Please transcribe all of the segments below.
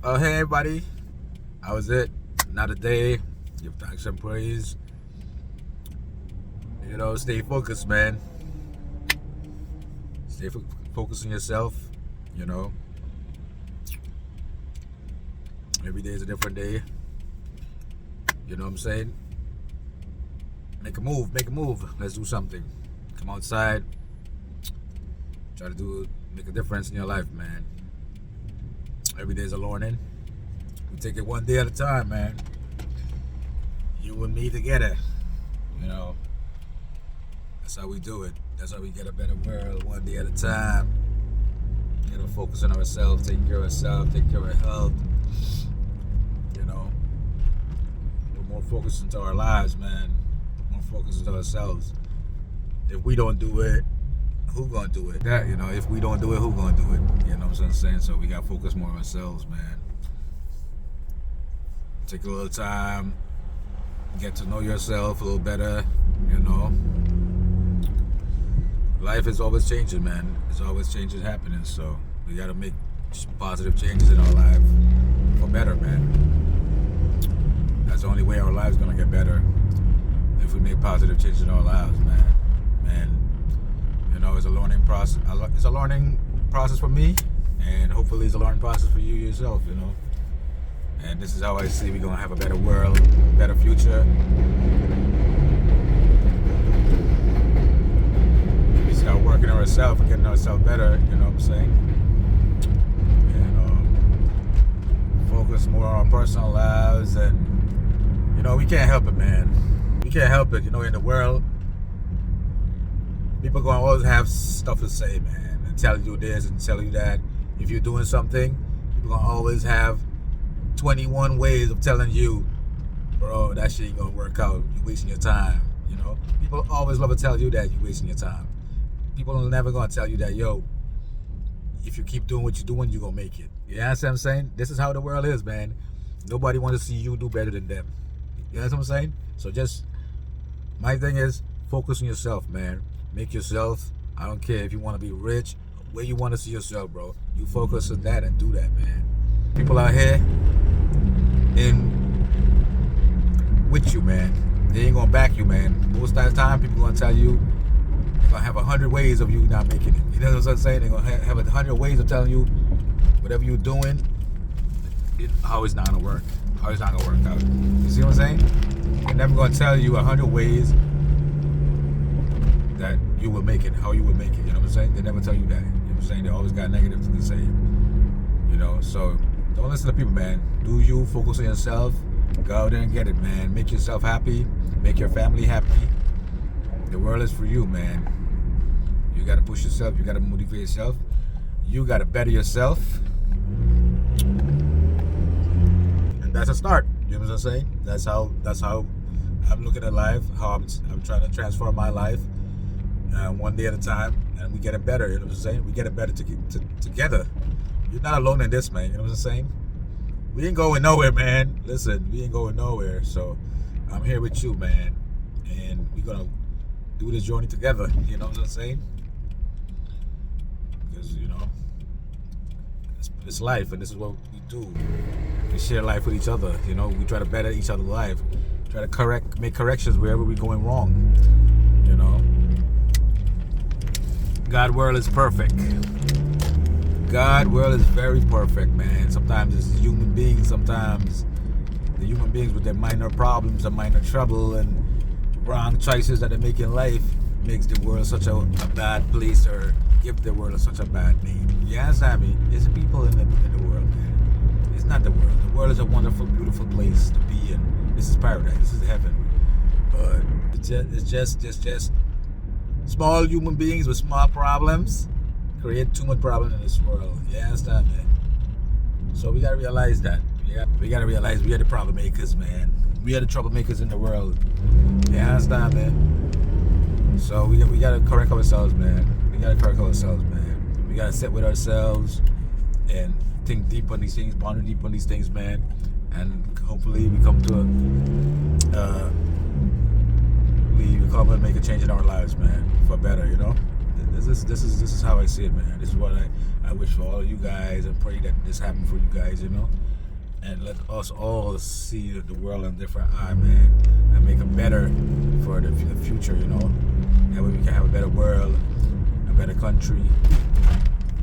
Oh, hey everybody. How was it? Another day. Give thanks and praise. Stay focused, man. Stay focused on yourself. You know, every day is a different day. You know what I'm saying? Make a move. Make a move. Let's do something. Come outside. Try to make a difference in your life, man. Every day is a learning. We take it one day at a time, man. You and me together. You know, that's how we do it. That's how we get a better world, one day at a time. Focus on ourselves, take care of ourselves, take care of our health. We're more focused into our lives, man. More focused into ourselves. If we don't do it, who gonna do it? If we don't do it, who gonna do it? You know what I'm saying? So we gotta focus more on ourselves, man. Take a little time, get to know yourself a little better, Life is always changing, man. It's always changing, happening. So we gotta make positive changes in our life for better, man. That's the only way our lives gonna get better. If we make positive changes in our lives, man. It's a learning process. It's a learning process for me, and hopefully it's a learning process for you yourself, And this is how I see we're gonna have a better world, better future. We start working on ourselves and getting ourselves better, you know what I'm saying? And focus more on our personal lives, and we can't help it, man. We can't help it, in the world. People gonna always have stuff to say, man, and tell you this and tell you that. If you're doing something, people gonna always have 21 ways of telling you, bro, that shit ain't gonna work out. You're wasting your time. People always love to tell you that you're wasting your time. People are never gonna tell you that, yo, if you keep doing what you're doing, you're gonna make it. You understand what I'm saying? This is how the world is, man. Nobody wants to see you do better than them. You know what I'm saying? So my thing is, focus on yourself, man. Make yourself, I don't care if you want to be rich, where you want to see yourself, bro. You focus on that and do that, man. People out here with you, man. They ain't gonna back you, man. Most of the time, people gonna tell you they're gonna have 100 ways of you not making it. You know what I'm saying? They're gonna have 100 ways of telling you whatever you're doing, how it's not gonna work. How it's not gonna work out. You see what I'm saying? They're never gonna tell you 100 ways that you will make it, how you will make it. You know what I'm saying? They never tell you that. You know what I'm saying? They always got negative to say. So don't listen to people, man. Do you, focus on yourself, go out there and get it, man. Make yourself happy, make your family happy. The world is for you, man. You gotta push yourself, you gotta motivate yourself, you gotta better yourself. And that's a start. You know what I'm saying? That's how I'm looking at life, how I'm trying to transform my life. One day at a time, and we get it better. You know what I'm saying? We get it better together. You're not alone in this, man. You know what I'm saying? We ain't going nowhere, man. Listen, we ain't going nowhere. So I'm here with you, man, and we're gonna do this journey together. You know what I'm saying? Because it's life, and this is what we do. We share life with each other. We try to better each other's life. Try to make corrections wherever we're going wrong. God world is perfect. God world is very perfect, man. Sometimes it's human beings. Sometimes the human beings with their minor problems and minor trouble and wrong choices that they make in life makes the world such a bad place, or give the world such a bad name. You understand me? It's the people in the world, man. It's not the world. The world is a wonderful, beautiful place to be in. This is paradise. This is heaven. But it's just small human beings with small problems create too much problem in this world. You understand me? So we gotta realize that. We gotta realize we are the problem makers, man. We are the troublemakers in the world. You understand, man? So we gotta correct ourselves, man. We gotta sit with ourselves and think deep on these things, ponder deep on these things, man. And hopefully we come and make a change in our lives, man, for better. This is how I see it, man. This is what I wish for all of you guys, and pray that this happen for you guys, and let us all see the world in a different eye, man, and make it better for the future, you know. That way we can have a better world, a better country,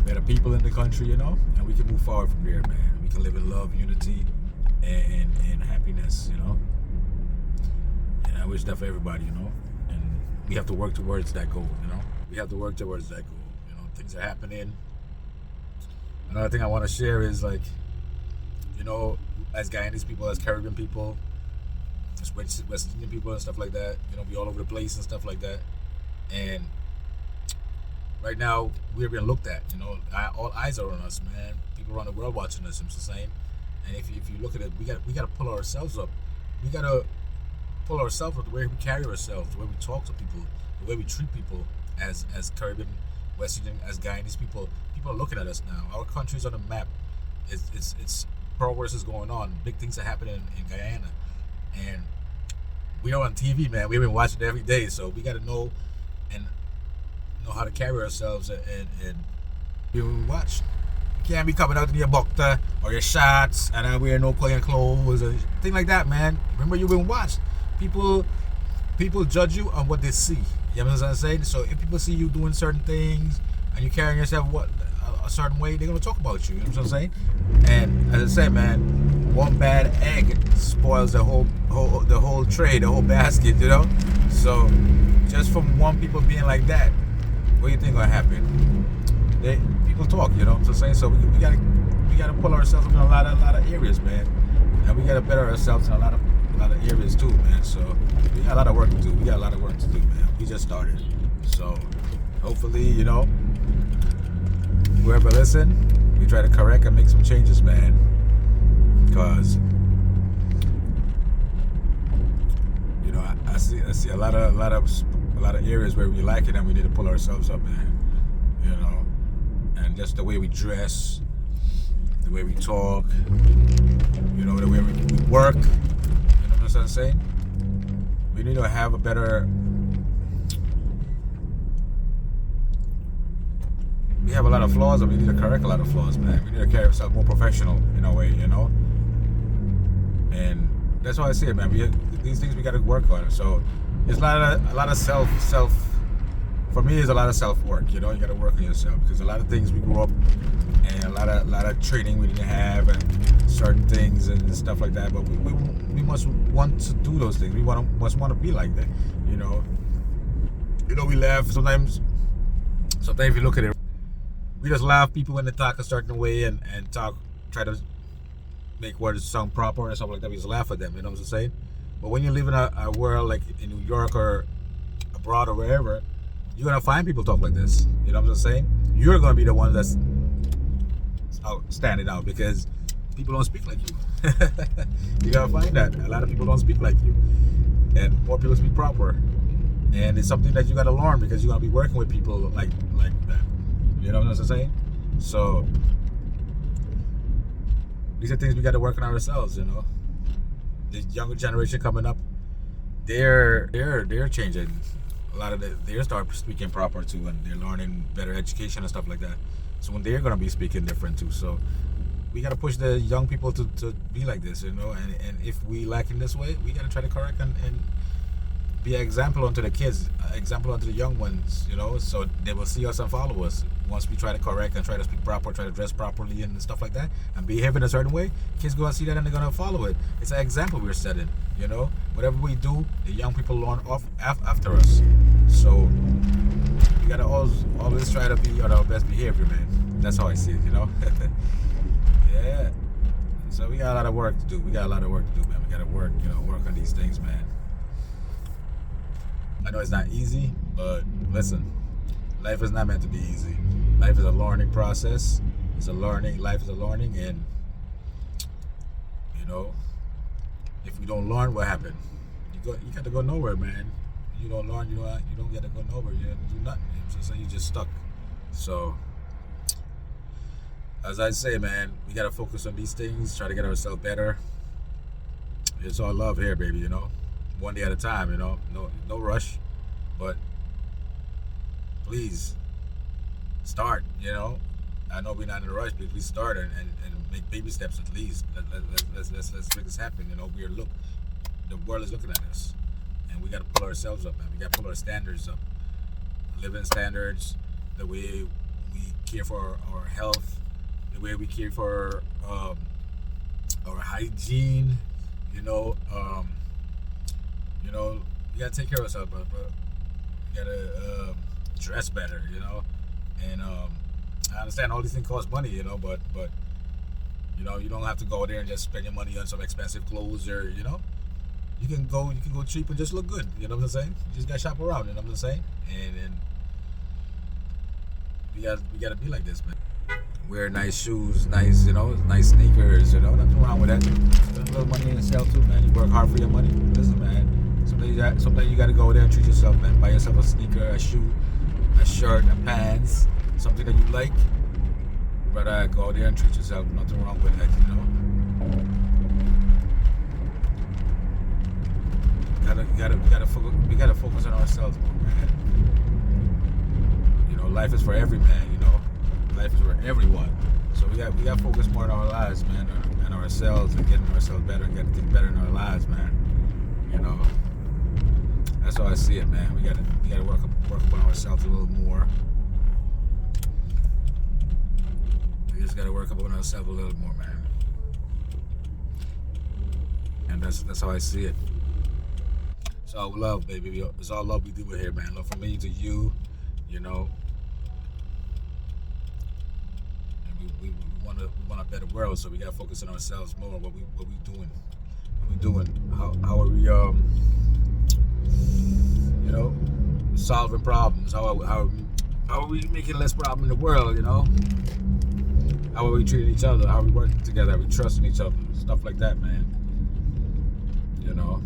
better people in the country, you know, and we can move forward from there, man. We can live in love, unity, and happiness, you know. And I wish that for everybody, you know. And we have to work towards that goal, you know. We have to work towards that goal. You know, things are happening. Another thing I want to share is like, you know, as Guyanese people, as Caribbean people, as West Indian people and stuff like that, you know, we all over the place and stuff like that. And right now, we're being looked at, you know, all eyes are on us, man. People around the world watching us, I'm just saying. And if you look at it, we got to pull ourselves up. We got to pull ourselves up the way we carry ourselves, the way we talk to people, the way we treat people as Caribbean, West Indian, as Guyanese people. People are looking at us now. Our country's on the map. It's progress is going on. Big things are happening in Guyana, and we are on TV, man. We've been watching it every day, so we got to know and know how to carry ourselves and you watch. You can't be coming out in your buckta or your shots and I wear no clean clothes or thing like that, man. Remember, you've been watched. People judge you on what they see. You know what I'm saying? So if people see you doing certain things and you carrying yourself a certain way, they're gonna talk about you. You know what I'm saying? And as I say, man, one bad egg spoils the whole tray, the whole basket. You know? So just from one people being like that, what do you think gonna happen? People talk. You know what I'm saying? So we gotta pull ourselves up in a lot of areas, man, and we gotta better ourselves in a lot of areas too, man. So we got a lot of work to do. We got a lot of work to do, man. We just started. So hopefully, you know, whoever listen, we try to correct and make some changes, man. Because you know, I see a lot of areas where we like it and we need to pull ourselves up, man. You know, and just the way we dress, the way we talk, you know, the way we work. You know what I'm saying? We need to have a better. We have a lot of flaws, and we need to correct a lot of flaws, man. We need to carry ourselves more professional in a way, you know. And that's why I say it, man. These things we got to work on. So it's a lot of self. For me, it's a lot of self-work. You know, you got to work on yourself because a lot of things we grew up and a lot of training we didn't have and certain things and stuff like that. But we must want to do those things. We must want to be like that. You know, we laugh sometimes. Sometimes if you look at it, we just laugh people when they talk a certain way and try to make words sound proper and stuff like that. We just laugh at them. You know what I'm saying? But when you live in a world like in New York or abroad or wherever, you're gonna find people talk like this. You know what I'm saying? You're gonna be the one that's standing out because people don't speak like you. You gotta find that a lot of people don't speak like you, and more people speak proper. And it's something that you gotta learn because you're gonna be working with people like that. You know what I'm saying? So these are things we gotta work on ourselves. You know, the younger generation coming up, they're changing. A lot of they start speaking proper too, and they're learning better education and stuff like that. So when they're gonna be speaking different too, so we gotta push the young people to be like this, you know. And if we lack in this way, we gotta try to correct and be an example unto the kids, example unto the young ones, you know. So they will see us and follow us once we try to correct and try to speak proper, try to dress properly and stuff like that, and behave in a certain way. Kids gonna see that and they're gonna follow it. It's an example we're setting, you know. Whatever we do, the young people learn after us. So we gotta always try to be on our best behavior, man. That's how I see it, you know. Yeah. So we got a lot of work to do. We got a lot of work to do, man. We gotta work on these things, man. I know it's not easy, but listen, life is not meant to be easy. Life is a learning process. Life is a learning, and you know, if we don't learn, what happened? You got to go nowhere, man. You don't learn, you don't get to go nowhere. You don't do nothing. You're just stuck. So, as I say, man, we gotta focus on these things. Try to get ourselves better. It's all love here, baby. You know, one day at a time. You know, no rush, but please start. You know, I know we're not in a rush, but we start and make baby steps at least. Let's make this happen. You know, the world is looking at us, and we got to pull ourselves up, man. We got to pull our standards up, living standards, the way we care for our health, the way we care for our hygiene. You know, you gotta take care of yourself, but you gotta dress better. You know, and I understand all these things cost money. You know, but you know, you don't have to go there and just spend your money on some expensive clothes, or you know, you can go cheap and just look good. You know what I'm saying? You just gotta shop around. You know what I'm saying? And we gotta be like this, man. Wear nice shoes, nice, you know, nice sneakers. You know, nothing wrong with that. Spend a little money in yourself too, man. You work hard for your money. Listen, man. Sometimes you gotta go there and treat yourself, man. Buy yourself a sneaker, a shoe, a shirt, a pants, something that you like. But go there and treat yourself. Nothing wrong with that, you know. We gotta focus on ourselves more, man. You know, life is for every man. You know, life is for everyone. So we got to focus more on our lives, man, and ourselves, and getting ourselves better and getting better in our lives, man. You know, that's how I see it, man. We gotta work upon ourselves a little more. We just gotta work upon ourselves a little more, man. And that's how I see it. It's all love, baby. It's all love we do here, man. Love from me to you, you know. And we want a better world, so we gotta focus on ourselves more. What we doing? What we doing? How are we you know, solving problems? How are we making less problem in the world? You know. How are we treating each other? How are we working together? Are we trusting each other? Stuff like that, man. You know.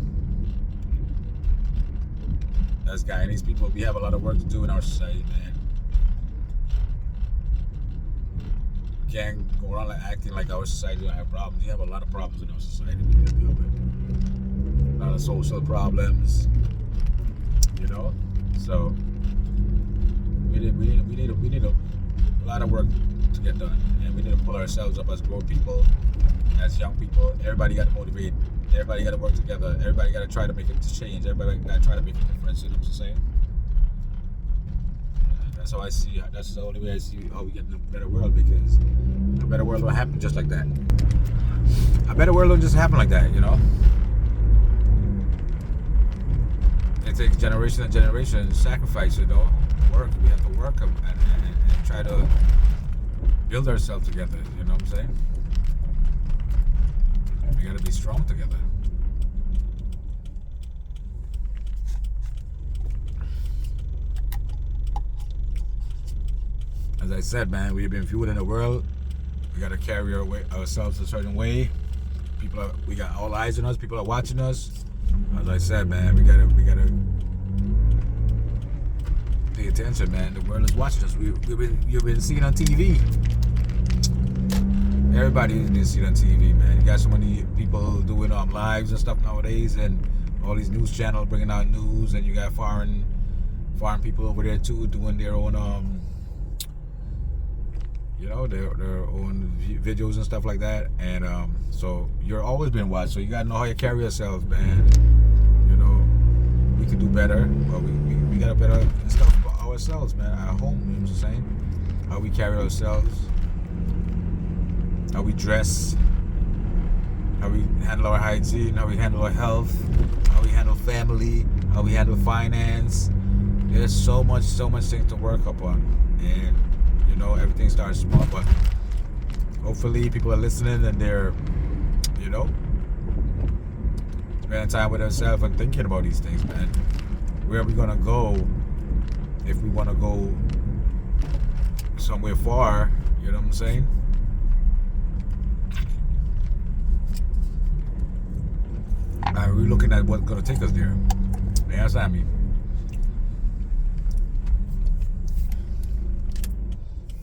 That's guy and these people, we have a lot of work to do in our society, man. We can't go around acting like our society don't have problems. We have a lot of problems in our society we need to deal with. A lot of social problems, you know. So we need a lot of work to get done, and we need to pull ourselves up as grown people, as young people. Everybody got to motivate. Everybody got to work together. Everybody got to try to make a change. Everybody got to try to make a difference. You know what I'm saying? That's how I see it. That's the only way I see how we get in a better world, because a better world will happen just like that. A better world will just happen like that, you know? It takes generation and generation sacrifice, you know? Work. We have to work and try to build ourselves together. You know what I'm saying? We gotta be strong together. As I said, man, we've been viewed in the world. We gotta carry ourselves a certain way. We got all eyes on us. People are watching us. As I said, man, we gotta pay attention, man. The world is watching us. You've been seen on TV. Everybody's been seen on TV, man. You got so many people doing lives and stuff nowadays, and all these news channels bringing out news, and you got foreign people over there too doing their own, you know, their own videos and stuff like that. And so you're always been watched. So you gotta know how you carry yourself, man. You know, we could do better, but we gotta better stuff about ourselves, man. At home, you know what I'm saying? How we carry ourselves. How we dress, how we handle our hygiene, how we handle our health, how we handle family, how we handle finance. There's so much things to work upon, and you know, everything starts small, but hopefully people are listening and they're, you know, spending time with themselves and thinking about these things, man. Where are we gonna go if we want to go somewhere far? You know what I'm saying? We're looking at what's going to take us there. You understand me?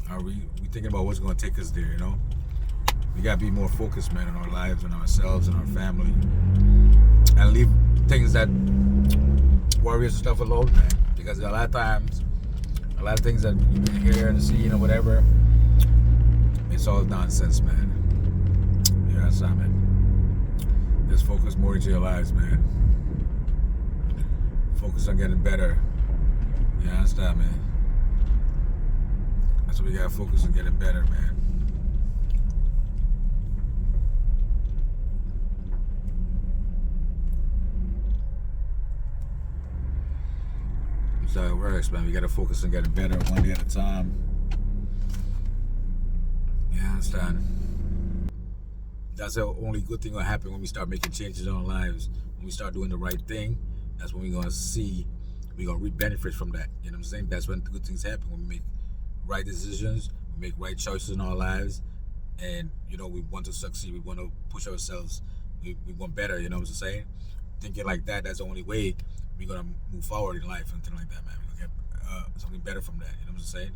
Are we thinking about what's going to take us there, you know? We got to be more focused, man, on our lives and ourselves and our family. And leave things that worry us and stuff alone, man. Because a lot of times, a lot of things that you can hear and see or whatever, It's all nonsense, man. Yeah, that's not, man. Just focus more into your lives, man. Focus on getting better. You understand, man? That's what we gotta focus on getting better, man. That's how it works, man. We gotta focus on getting better one day at a time. You understand? That's the only good thing gonna happen when we start making changes in our lives. When we start doing the right thing, that's when we're gonna see, we're gonna reap benefits from that. You know what I'm saying? That's when the good things happen, when we make right decisions, we make right choices in our lives, and you know, we want to succeed, we want to push ourselves, we want better, you know what I'm saying? Thinking like that, that's the only way we're gonna move forward in life and things like that, man. We're gonna get something better from that, you know what I'm saying?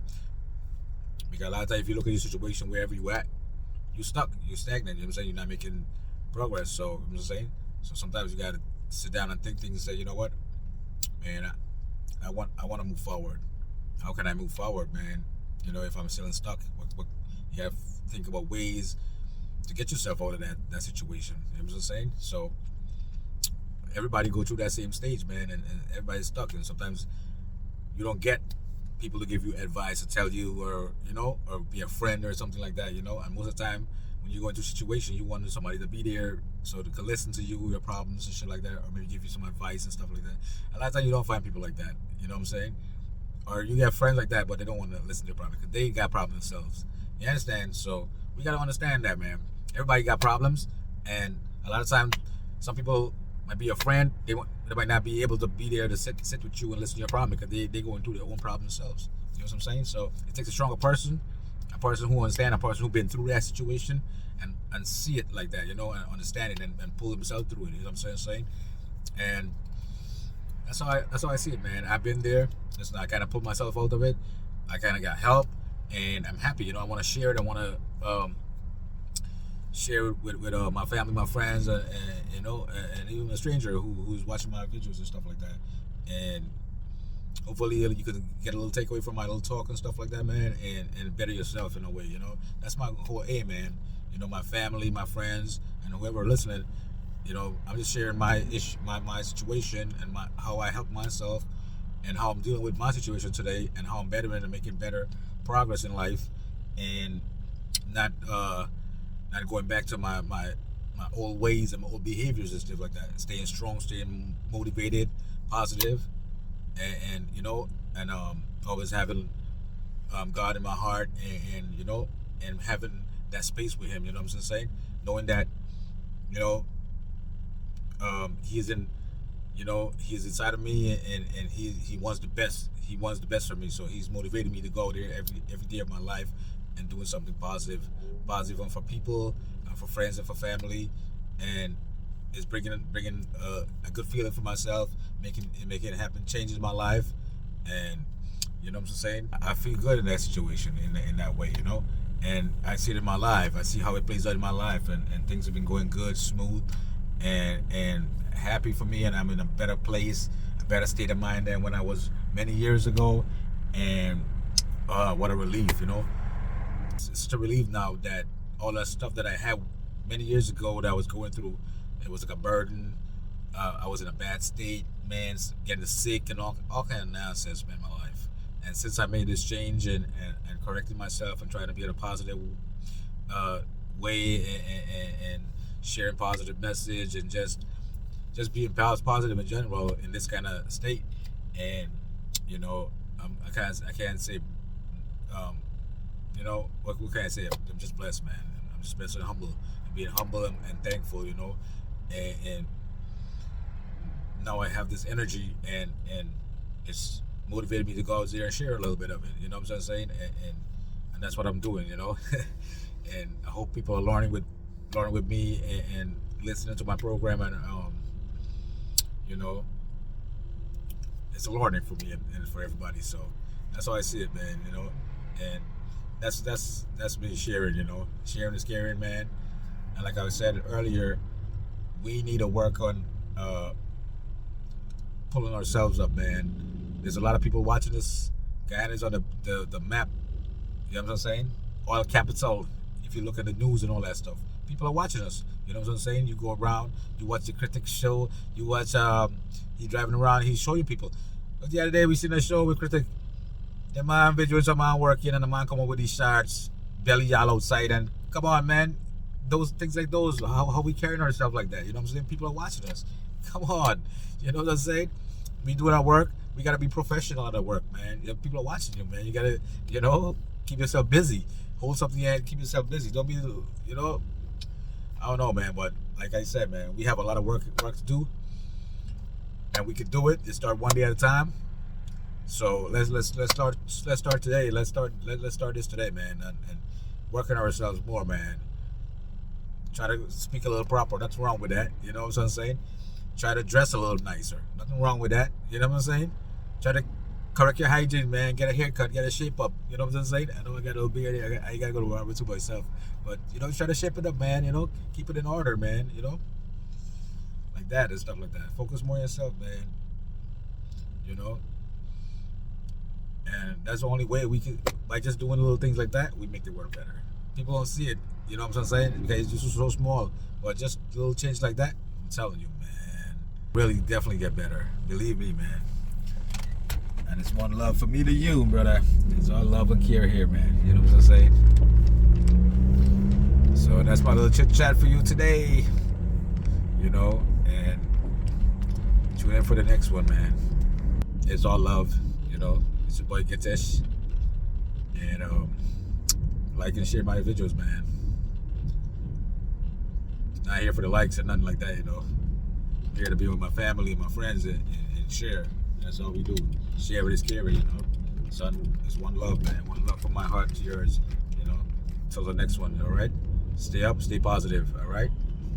Because a lot of times, if you look at your situation wherever you at, you stuck, you're stagnant, you know what I'm saying? You're not making progress, so you know what I'm saying? So sometimes you gotta sit down and think things and say, you know what, man, I want to move forward. How can I move forward, man? You know, if I'm still stuck, what you have to think about ways to get yourself out of that situation. You know what I'm saying? So everybody go through that same stage, man, and everybody's stuck. And sometimes you don't get people to give you advice, to tell you, or you know, or be a friend or something like that. You know, and most of the time when you go into a situation, you want somebody to be there so they can listen to you, your problems and shit like that, or maybe give you some advice and stuff like that. A lot of times you don't find people like that. You know what I'm saying? Or you get friends like that, but they don't want to listen to your problem because they got problems themselves. You understand? So we got to understand that, man. Everybody got problems, and a lot of times, some people might be a friend. They might not be able to be there to sit with you and listen to your problem because they going through their own problem themselves. You know what I'm saying? So it takes a stronger person, a person who understands, a person who been through that situation and see it like that, you know, and understand it and pull himself through it. You know what I'm saying? And that's how I see it, man. I've been there. Listen, I kind of put myself out of it. I kind of got help, and I'm happy. You know, I want to share it. I want to share it with my family, my friends, and you know, and even a stranger who's watching my videos and stuff like that. And hopefully you can get a little takeaway from my little talk and stuff like that, man, and better yourself in a way. You know, that's my whole aim, man. You know, my family, my friends, and whoever listening. You know, I'm just sharing my situation and how I help myself and how I'm dealing with my situation today and how I'm bettering and making better progress in life, and not going back to my old ways and my old behaviors and stuff like that. Staying strong, staying motivated, positive, and you know, and always having God in my heart, and you know, and having that space with Him. You know what I'm saying? Knowing that, you know, He's in, you know, He's inside of me, and He wants the best. He wants the best for me. So He's motivating me to go there every day of my life and doing something positive for people, for friends, and for family, and it's bringing a good feeling for myself, making it happen, changes my life, and you know what I'm saying. I feel good in that situation, in that way, you know, and I see it in my life. I see how it plays out in my life, and things have been going good, smooth, and happy for me, and I'm in a better place, a better state of mind than when I was many years ago, and what a relief, you know. It's such a relief now that all that stuff that I had many years ago that I was going through, it was like a burden. I was in a bad state, man, getting sick and all kind of nonsense, man, in my life. And since I made this change and corrected myself and trying to be in a positive way and sharing positive message and just being positive in general in this kind of state, and you know, I can't say. You know, what can I say? I'm just blessed, man. I'm just blessed and humble, and being humble and thankful, you know. And now I have this energy, and it's motivated me to go out there and share a little bit of it. You know what I'm saying? And that's what I'm doing, you know. And I hope people are learning with me and listening to my program, and you know, it's a learning for me and for everybody. So that's how I see it, man. You know, and that's me sharing, you know. Sharing is caring, man. And like I said earlier, we need to work on pulling ourselves up, man. There's a lot of people watching this. Guyana is on the map. You know what I'm saying? All capital if you look at the news and all that stuff. People are watching us. You know what I'm saying? You go around, you watch the Critics show, you watch he driving around, he's showing people. But the other day we seen a show with Critic. The man videos a man working and the man come up with these shots, belly all outside, and come on, man. Those things like those, how we carrying ourselves like that. You know what I'm saying? People are watching us. Come on. You know what I'm saying? We doing our work. We gotta be professional at our work, man. People are watching you, man. You gotta, keep yourself busy. Hold something in your hand, keep yourself busy. Don't be, I don't know, man. But like I said, man, we have a lot of work to do, and we can do it. Just start one day at a time. So let's start today. Let's start this today, man, and working ourselves more, man. Try to speak a little proper. Nothing wrong with that. You know what I'm saying? Try to dress a little nicer. Nothing wrong with that. You know what I'm saying? Try to correct your hygiene, man. Get a haircut. Get a shape up. You know what I'm saying? I know I got a little beard. I gotta go to barber too myself. But try to shape it up, man. Keep it in order, man. Like that and stuff like that. Focus more on yourself, man. And that's the only way we can, by just doing little things like that, we make the world better. People don't see it, you know what I'm saying? Because it's just so small. But just a little change like that, I'm telling you, man, really definitely get better. Believe me, man. And it's one love for me to you, brother. It's all love and care here, man. You know what I'm saying? So that's my little chit chat for you today. And tune in for the next one, man. It's all love, It's your boy Gitesh. And like and share my videos, man. Not here for the likes and nothing like that, I'm here to be with my family and my friends and share. That's all we do. Share what is caring, Son, it's one love, man. One love from my heart to yours, Till the next one, all right? Stay up, stay positive, all right?